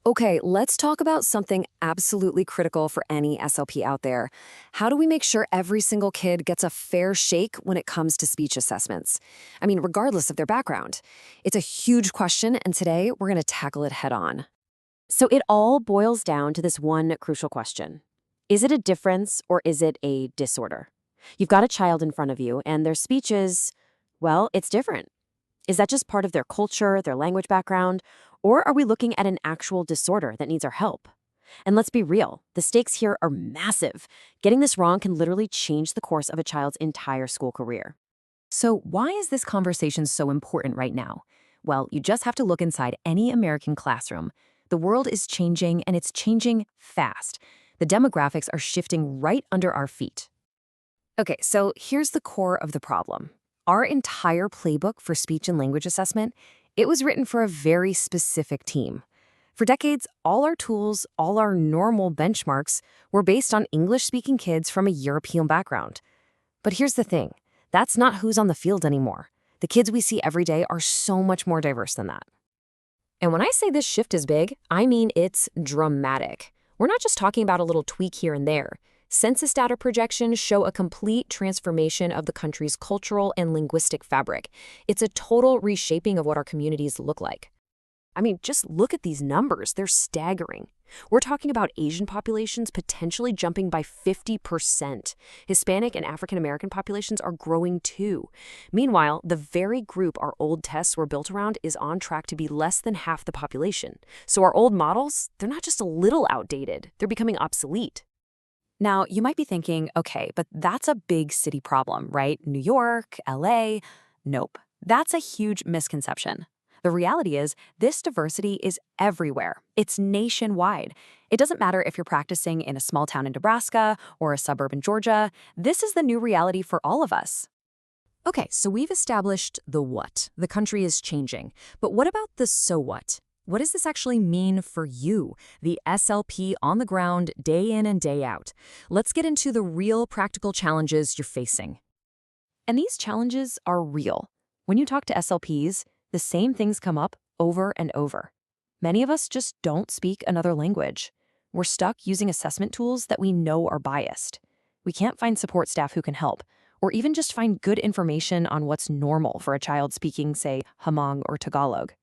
Okay, let's talk about something absolutely critical for any SLP out there. How do we make sure every single kid gets a fair shake when it comes to speech assessments? I mean, regardless of their background. It's a huge question, and today we're going to tackle it head on. So it all boils down to this one crucial question. Is it a difference or is it a disorder? You've got a child in front of you, and their speech is, well, it's different. Is that just part of their culture, their language background? Or are we looking at an actual disorder that needs our help? And let's be real, the stakes here are massive. Getting this wrong can literally change the course of a child's entire school career. So, why is this conversation so important right now? Well, you just have to look inside any American classroom. The world is changing, and it's changing fast. The demographics are shifting right under our feet. Okay, so here's the core of the problem. Our entire playbook for speech and language assessment, it was written for a very specific team. For decades, all our tools, all our normal benchmarks were based on English-speaking kids from a European background. But here's the thing, that's not who's on the field anymore. The kids we see every day are so much more diverse than that. And when I say this shift is big, I mean it's dramatic. We're not just talking about a little tweak here and there. Census data projections show a complete transformation of the country's cultural and linguistic fabric. It's a total reshaping of what our communities look like. I mean, just look at these numbers. They're staggering. We're talking about Asian populations potentially jumping by 50%. Hispanic and African American populations are growing too. Meanwhile, the very group our old tests were built around is on track to be less than half the population. So our old models, they're not just a little outdated, they're becoming obsolete. Now, you might be thinking, okay, but that's a big city problem, right? New York, LA. Nope. That's a huge misconception. The reality is, this diversity is everywhere. It's nationwide. It doesn't matter if you're practicing in a small town in Nebraska or a suburb in Georgia. This is the new reality for all of us. Okay, so we've established the what. The country is changing. But what about the so what? What does this actually mean for you, the SLP on the ground, day in and day out? Let's get into the real practical challenges you're facing. And these challenges are real. When you talk to SLPs, the same things come up over and over. Many of us just don't speak another language. We're stuck using assessment tools that we know are biased. We can't find support staff who can help, or even just find good information on what's normal for a child speaking, say, Hmong or Tagalog.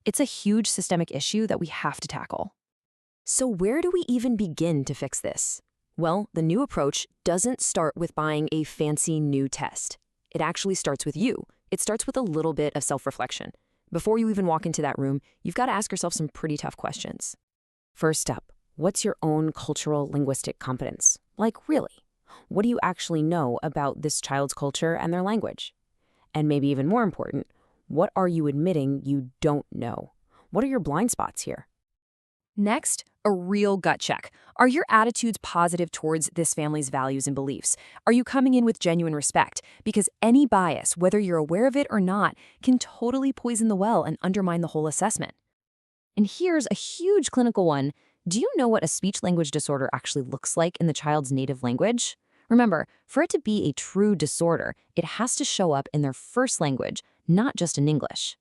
It's a huge systemic issue that we have to tackle. So where do we even begin to fix this? Well, the new approach doesn't start with buying a fancy new test. It actually starts with you. It starts with a little bit of self-reflection. Before you even walk into that room, you've got to ask yourself some pretty tough questions. First up, what's your own cultural linguistic competence? Like, really? What do you actually know about this child's culture and their language? And maybe even more important, what are you admitting you don't know? What are your blind spots here? Next, a real gut check. Are your attitudes positive towards this family's values and beliefs? Are you coming in with genuine respect? Because any bias, whether you're aware of it or not, can totally poison the well and undermine the whole assessment. And here's a huge clinical one. Do you know what a speech-language disorder actually looks like in the child's native language? Remember, for it to be a true disorder, it has to show up in their first language, not just in English.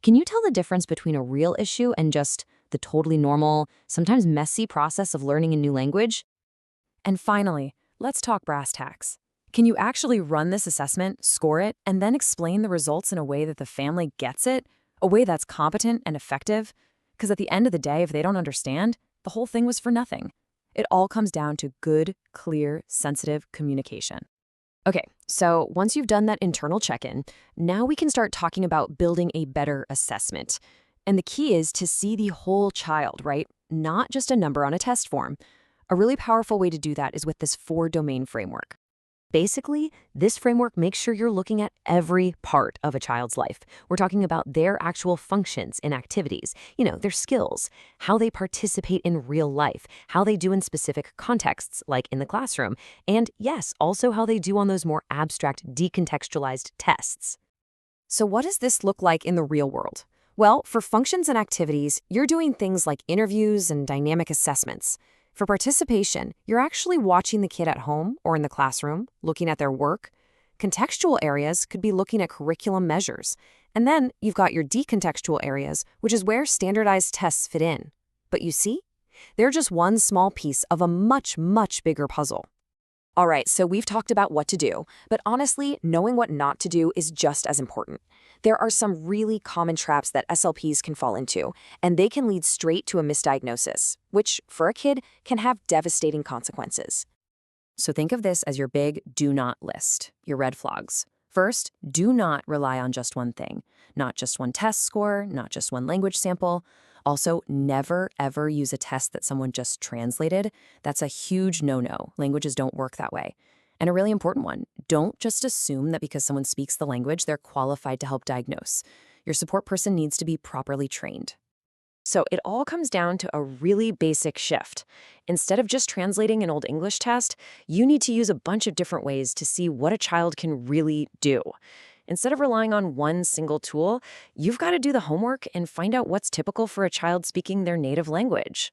Can you tell the difference between a real issue and just the totally normal, sometimes messy process of learning a new language? And finally, let's talk brass tacks. Can you actually run this assessment, score it, and then explain the results in a way that the family gets it? A way that's competent and effective? Because at the end of the day, if they don't understand, the whole thing was for nothing. It all comes down to good, clear, sensitive communication. Okay, so once you've done that internal check-in, now we can start talking about building a better assessment. And the key is to see the whole child, right? Not just a number on a test form. A really powerful way to do that is with this 4-domain framework. Basically, this framework makes sure you're looking at every part of a child's life. We're talking about their actual functions and activities, their skills, how they participate in real life, how they do in specific contexts, like in the classroom, and yes, also how they do on those more abstract, decontextualized tests. So what does this look like in the real world? Well, for functions and activities, you're doing things like interviews and dynamic assessments. For participation, you're actually watching the kid at home or in the classroom, looking at their work. Contextual areas could be looking at curriculum measures. And then you've got your decontextual areas, which is where standardized tests fit in. But you see, they're just one small piece of a much, much bigger puzzle. All right, so we've talked about what to do, but honestly, knowing what not to do is just as important. There are some really common traps that SLPs can fall into, and they can lead straight to a misdiagnosis, which, for a kid, can have devastating consequences. So think of this as your big do not list, your red flags. First, do not rely on just one thing, not just one test score, not just one language sample. Also, never, ever use a test that someone just translated. That's a huge no-no. Languages don't work that way. And a really important one, don't just assume that because someone speaks the language, they're qualified to help diagnose. Your support person needs to be properly trained. So it all comes down to a really basic shift. Instead of just translating an old English test, you need to use a bunch of different ways to see what a child can really do. Instead of relying on one single tool, you've got to do the homework and find out what's typical for a child speaking their native language.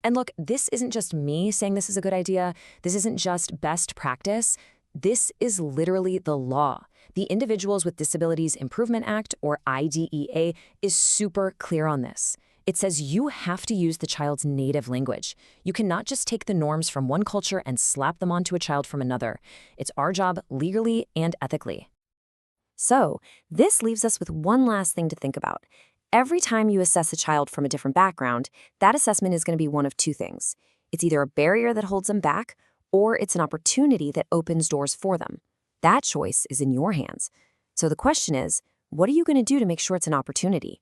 And look, this isn't just me saying this is a good idea. This isn't just best practice. This is literally the law. The Individuals with Disabilities Improvement Act, or IDEA, is super clear on this. It says you have to use the child's native language. You cannot just take the norms from one culture and slap them onto a child from another. It's our job legally and ethically. So, this leaves us with one last thing to think about. Every time you assess a child from a different background, that assessment is going to be one of two things. It's either a barrier that holds them back, or it's an opportunity that opens doors for them. That choice is in your hands. So the question is, what are you going to do to make sure it's an opportunity?